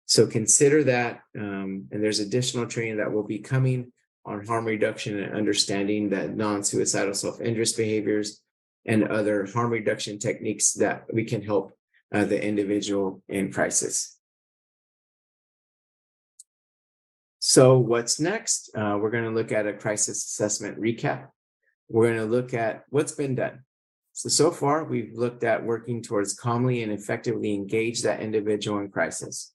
So consider that, and there's additional training that will be coming on harm reduction and understanding that non-suicidal self-injurious behaviors and other harm reduction techniques that we can help the individual in crisis. So what's next? We're going to look at a crisis assessment recap. We're going to look at what's been done. So far, we've looked at working towards calmly and effectively engage that individual in crisis.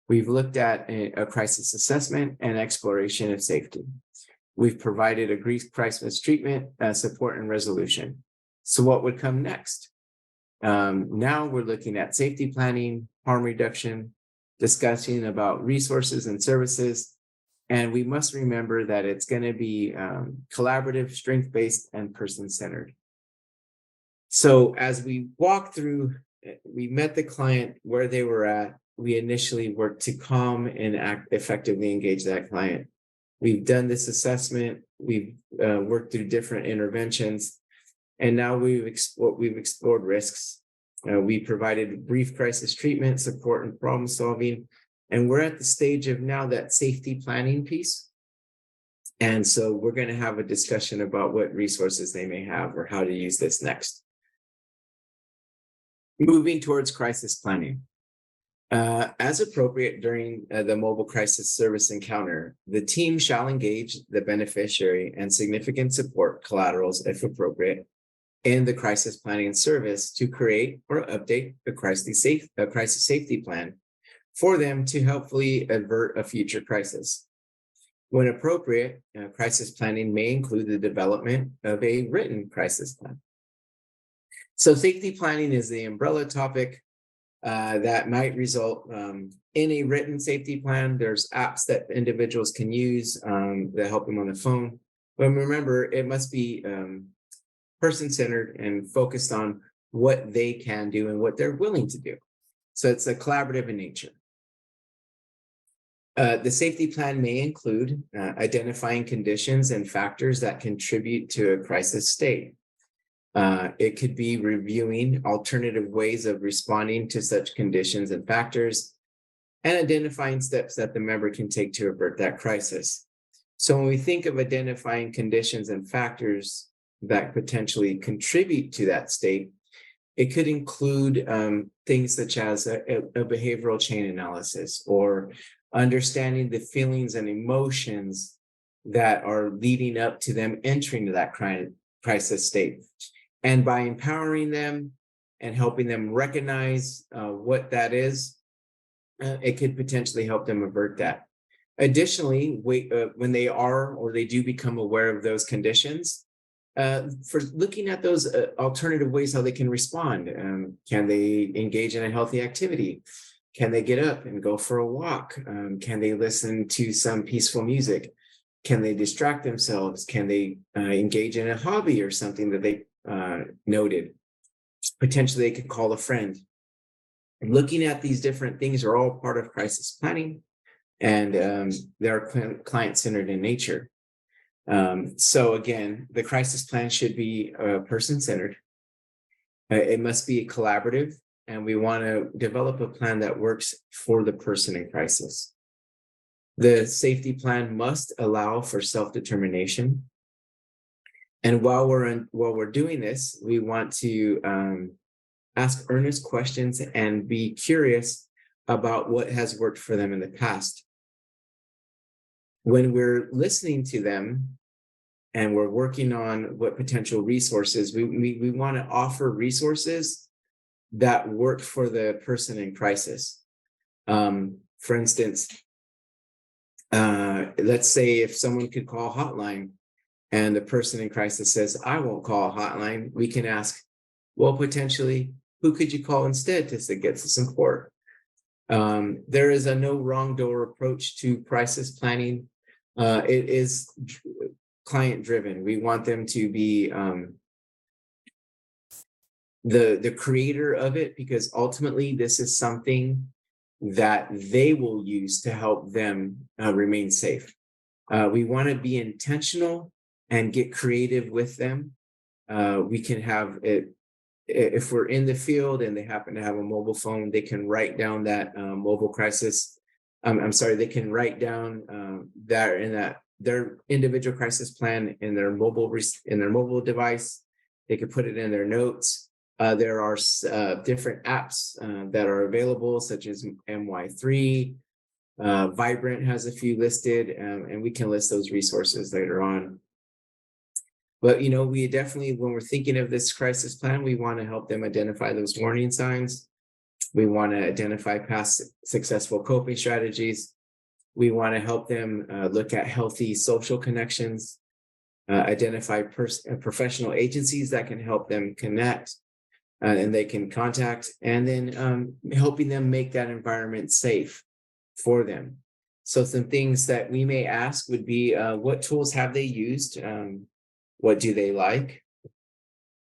We've looked at a crisis assessment and exploration of safety. We've provided a grief crisis treatment, support, and resolution. So what would come next? Now we're looking at safety planning, harm reduction, discussing about resources and services. And we must remember that it's going to be collaborative, strength-based, and person-centered. So as we walk through, we met the client where they were at. We initially worked to calm and effectively engage that client. We've done this assessment. We've worked through different interventions. And now we've explored risks. We provided brief crisis treatment, support, and problem solving. And we're at the stage of now that safety planning piece. And so we're going to have a discussion about what resources they may have or how to use this next. Moving towards crisis planning. As appropriate during the mobile crisis service encounter, the team shall engage the beneficiary and significant support collaterals, if appropriate, in the crisis planning service to create or update a crisis safety plan for them to helpfully avert a future crisis. When appropriate, crisis planning may include the development of a written crisis plan. So safety planning is the umbrella topic that might result in a written safety plan. There's apps that individuals can use that help them on the phone. But remember, it must be person-centered and focused on what they can do and what they're willing to do. So it's a collaborative in nature. The safety plan may include identifying conditions and factors that contribute to a crisis state. It could be reviewing alternative ways of responding to such conditions and factors, and identifying steps that the member can take to avert that crisis. So when we think of identifying conditions and factors that potentially contribute to that state, it could include things such as a behavioral chain analysis, or understanding the feelings and emotions that are leading up to them entering to that crisis state. And by empowering them and helping them recognize what that is, it could potentially help them avert that. Additionally, when they are or they do become aware of those conditions, for looking at those alternative ways how they can respond. Can they engage in a healthy activity? Can they get up and go for a walk? Can they listen to some peaceful music? Can they distract themselves? Can they engage in a hobby or something that they noted? Potentially, they could call a friend. Looking at these different things are all part of crisis planning, and they're client-centered in nature. So again, the crisis plan should be person-centered. It must be collaborative, and we want to develop a plan that works for the person in crisis. The safety plan must allow for self-determination. And while we're doing this, we want to ask earnest questions and be curious about what has worked for them in the past. When we're listening to them and we're working on what potential resources, we want to offer resources that work for the person in crisis. For instance, let's say if someone could call a hotline and the person in crisis says, I won't call a hotline, we can ask, well, potentially, who could you call instead to get the support? There is a no wrong door approach to crisis planning. It is client driven. We want them to be the creator of it, because ultimately this is something that they will use to help them remain safe. We want to be intentional and get creative with them. We can have it, if we're in the field and they happen to have a mobile phone, they can write down that mobile crisis. They can write down their individual crisis plan in their mobile device. They can put it in their notes. There are different apps that are available, such as MY3. Vibrant has a few listed, and we can list those resources later on. But, we definitely, when we're thinking of this crisis plan, we want to help them identify those warning signs. We want to identify past successful coping strategies. We want to help them look at healthy social connections, identify professional agencies that can help them connect and they can contact, and then helping them make that environment safe for them. So some things that we may ask would be, what tools have they used? What do they like?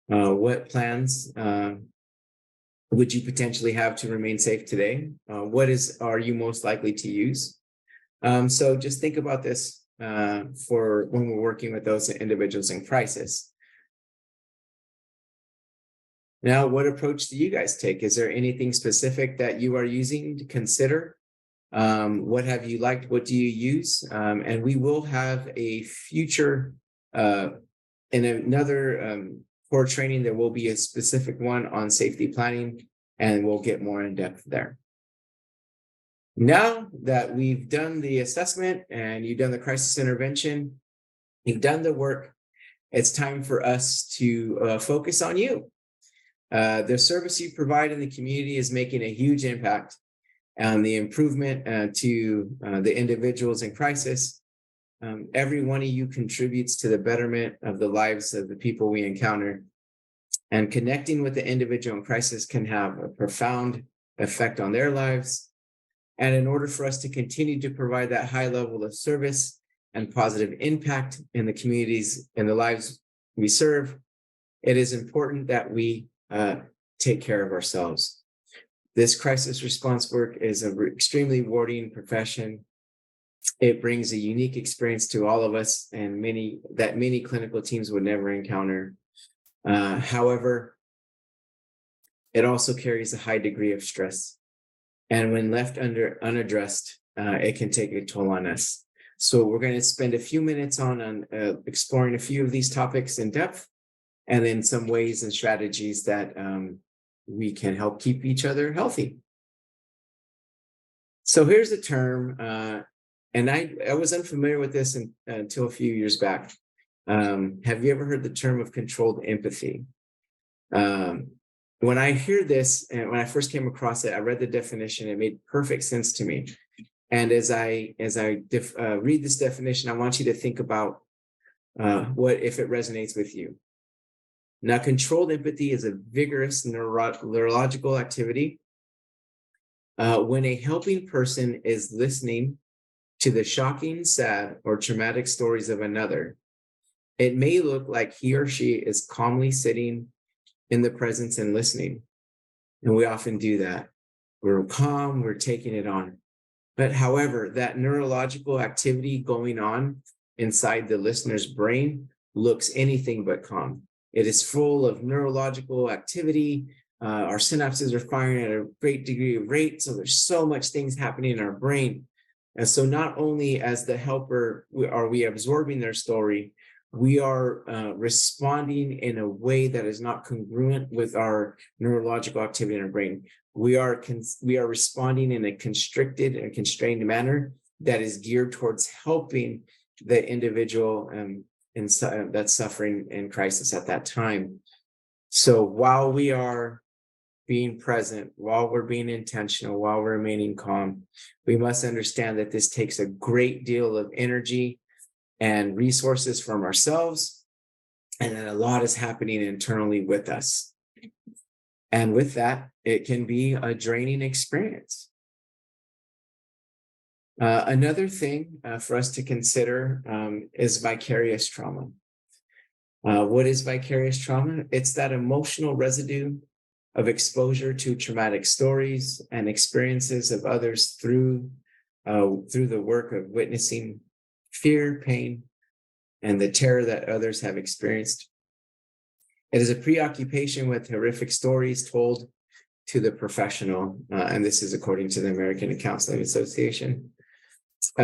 What plans would you potentially have to remain safe today? What are you most likely to use? So just think about this for when we're working with those individuals in crisis. Now, what approach do you guys take? Is there anything specific that you are using to consider? What have you liked? What do you use? And we will have a future in another core training. There will be a specific one on safety planning, and we'll get more in depth there. Now that we've done the assessment and you've done the crisis intervention, you've done the work, it's time for us to focus on you. The service you provide in the community is making a huge impact on the improvement to the individuals in crisis. Every one of you contributes to the betterment of the lives of the people we encounter. And connecting with the individual in crisis can have a profound effect on their lives. And in order for us to continue to provide that high level of service and positive impact in the communities and the lives we serve, it is important that we take care of ourselves. This crisis response work is an extremely rewarding profession. It brings a unique experience to all of us, and many clinical teams would never encounter. However, it also carries a high degree of stress. And when left unaddressed, it can take a toll on us. So we're going to spend a few minutes on exploring a few of these topics in depth, and then some ways and strategies that we can help keep each other healthy. So here's the term, and I was unfamiliar with this until a few years back. Have you ever heard the term of controlled empathy? When I hear this, and when I first came across it, I read the definition. It made perfect sense to me. And as I read this definition, I want you to think about what if it resonates with you. Now, controlled empathy is a vigorous neurological activity when a helping person is listening to the shocking, sad, or traumatic stories of another. It may look like he or she is calmly sitting in the presence and listening. And we often do that. We're calm, we're taking it on. But however, that neurological activity going on inside the listener's brain looks anything but calm. It is full of neurological activity. Our synapses are firing at a great degree of rate. So there's so much things happening in our brain. And so not only as the helper are we absorbing their story, we are responding in a way that is not congruent with our neurological activity in our brain. We are responding in a constricted and constrained manner that is geared towards helping the individual that's suffering in crisis at that time. So while we are being present, while we're being intentional, while we're remaining calm, we must understand that this takes a great deal of energy and resources from ourselves, and that a lot is happening internally with us. And with that, it can be a draining experience. Another thing for us to consider is vicarious trauma. What is vicarious trauma? It's that emotional residue of exposure to traumatic stories and experiences of others through the work of witnessing fear, pain, and the terror that others have experienced. It is a preoccupation with horrific stories told to the professional, and this is according to the American Counseling Association.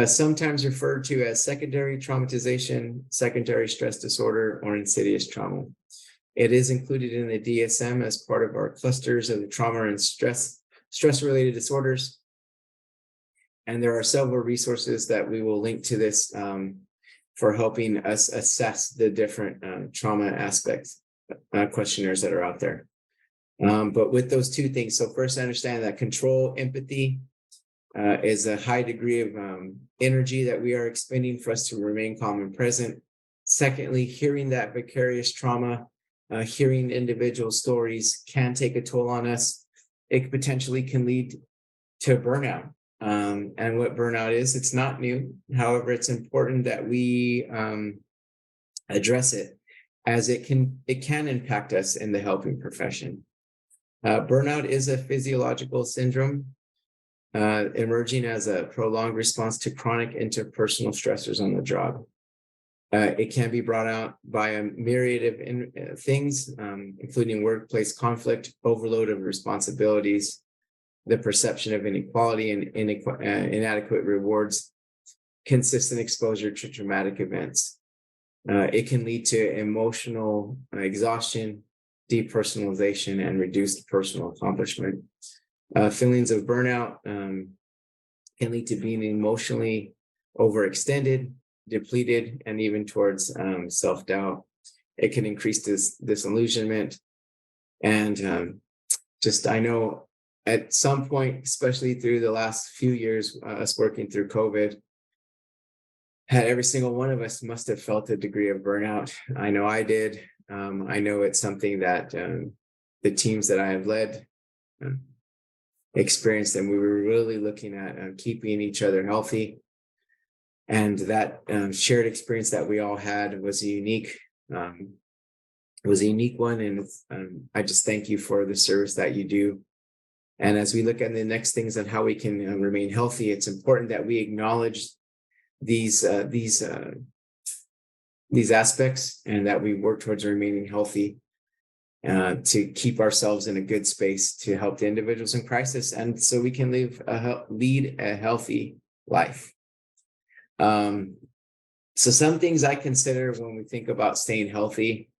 Sometimes referred to as secondary traumatization, secondary stress disorder, or insidious trauma. It is included in the DSM as part of our clusters of the trauma and stress-related disorders. And there are several resources that we will link to this for helping us assess the different trauma aspects, questionnaires that are out there. But with those two things, so first understand that control, empathy is a high degree of energy that we are expending for us to remain calm and present. Secondly, hearing that vicarious trauma, hearing individual stories can take a toll on us. It potentially can lead to burnout. And what burnout is, it's not new. However, it's important that we address it, as it can impact us in the helping profession. Burnout is a physiological syndrome emerging as a prolonged response to chronic interpersonal stressors on the job. It can be brought out by a myriad of things, including workplace conflict, overload of responsibilities, the perception of inequality and inadequate rewards, consistent exposure to traumatic events. It can lead to emotional exhaustion, depersonalization, and reduced personal accomplishment. Feelings of burnout can lead to being emotionally overextended, depleted, and even towards self-doubt. It can increase disillusionment. And I know at some point, especially through the last few years, us working through COVID, every single one of us must have felt a degree of burnout. I know I did. I know it's something that the teams that I have led experienced, and we were really looking at keeping each other healthy. And that shared experience that we all had was a unique one. And I just thank you for the service that you do. And as we look at the next things on how we can remain healthy, it's important that we acknowledge these aspects, and that we work towards remaining healthy to keep ourselves in a good space to help the individuals in crisis, and so we can lead a healthy life. So some things I consider when we think about staying healthy,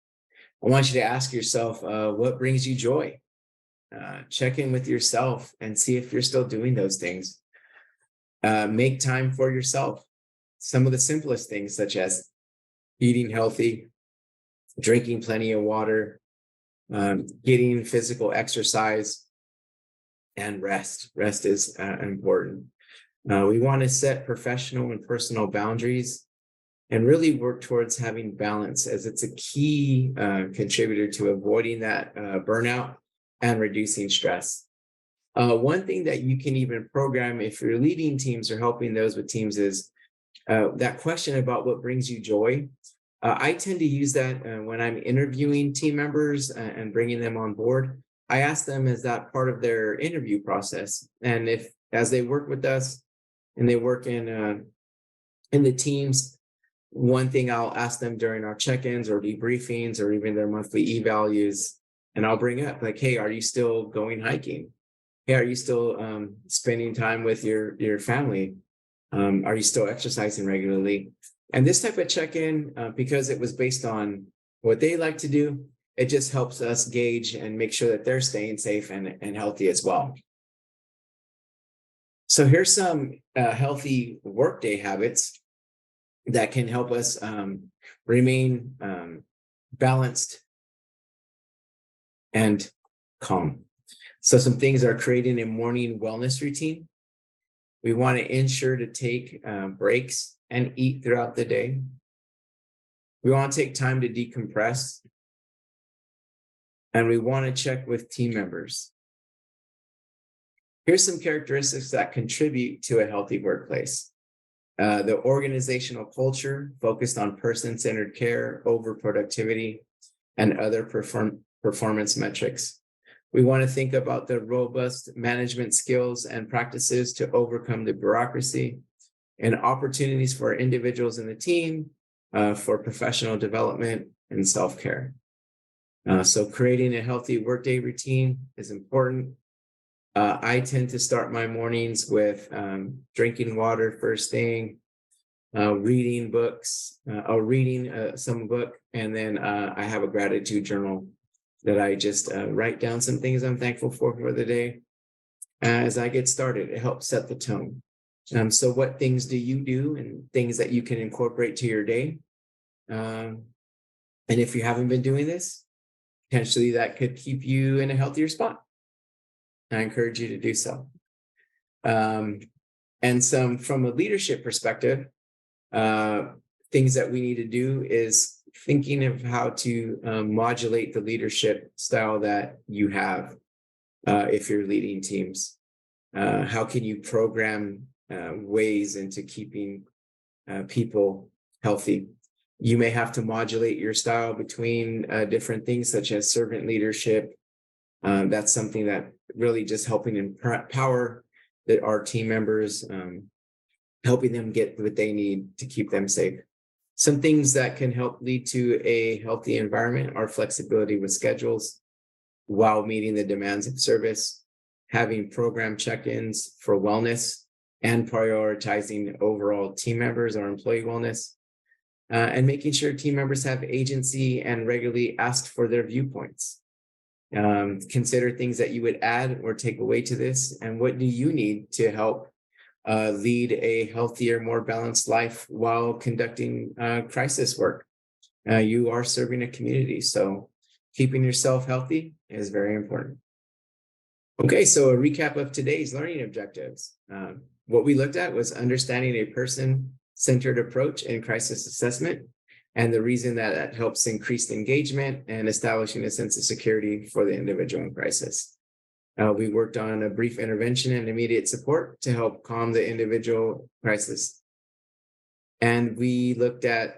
I want you to ask yourself, what brings you joy? Check in with yourself and see if you're still doing those things. Make time for yourself. Some of the simplest things, such as eating healthy, drinking plenty of water, getting physical exercise, and rest. Rest is important. We want to set professional and personal boundaries and really work towards having balance, as it's a key contributor to avoiding that burnout and reducing stress. One thing that you can even program if you're leading teams or helping those with teams is that question about what brings you joy. I tend to use that when I'm interviewing team members and bringing them on board. I ask them, is that part of their interview process? And if, as they work with us and they work in the teams, one thing I'll ask them during our check-ins or debriefings or even their monthly evalues, and I'll bring up like, hey, are you still going hiking? Hey, are you still spending time with your family? Are you still exercising regularly? And this type of check-in, because it was based on what they like to do, it just helps us gauge and make sure that they're staying safe and healthy as well. So here's some healthy workday habits that can help us remain balanced and calm. So some things are creating a morning wellness routine. We want to ensure to take breaks and eat throughout the day. We want to take time to decompress. And we want to check with team members. Here's some characteristics that contribute to a healthy workplace. The organizational culture focused on person-centered care over productivity and other performance metrics. We want to think about the robust management skills and practices to overcome the bureaucracy and opportunities for individuals in the team for professional development and self-care. So creating a healthy workday routine is important. I tend to start my mornings with drinking water first thing, reading books, or reading some book, and then I have a gratitude journal that I just write down some things I'm thankful for the day. As I get started, it helps set the tone. So what things do you do and things that you can incorporate to your day? And if you haven't been doing this, potentially that could keep you in a healthier spot. I encourage you to do so. And some from a leadership perspective, things that we need to do is thinking of how to modulate the leadership style that you have if you're leading teams. How can you program ways into keeping people healthy? You may have to modulate your style between different things such as servant leadership. That's something that really just helping empower our team members, helping them get what they need to keep them safe. Some things that can help lead to a healthy environment are flexibility with schedules while meeting the demands of service, having program check-ins for wellness, and prioritizing overall team members or employee wellness, and making sure team members have agency and regularly ask for their viewpoints. Consider things that you would add or take away to this, and what do you need to help lead a healthier, more balanced life while conducting crisis work. You are serving a community, so keeping yourself healthy is very important. Okay, so a recap of today's learning objectives. What we looked at was understanding a person-centered approach in crisis assessment, and the reason that helps increase engagement and establishing a sense of security for the individual in crisis. We worked on a brief intervention and immediate support to help calm the individual crisis. And we looked at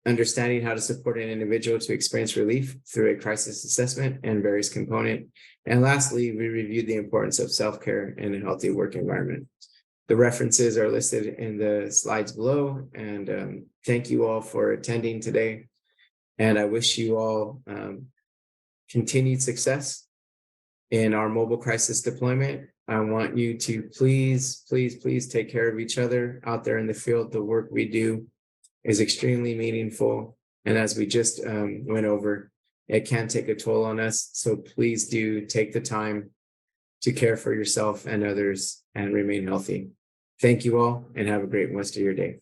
understanding how to support an individual to experience relief through a crisis assessment and various components. And lastly, we reviewed the importance of self-care in a healthy work environment. The references are listed in the slides below, and thank you all for attending today. And I wish you all continued success in our mobile crisis deployment. I want you to please take care of each other out there in the field. The work we do is extremely meaningful. And as we just went over, it can take a toll on us. So please do take the time to care for yourself and others and remain healthy. Thank you all and have a great rest of your day.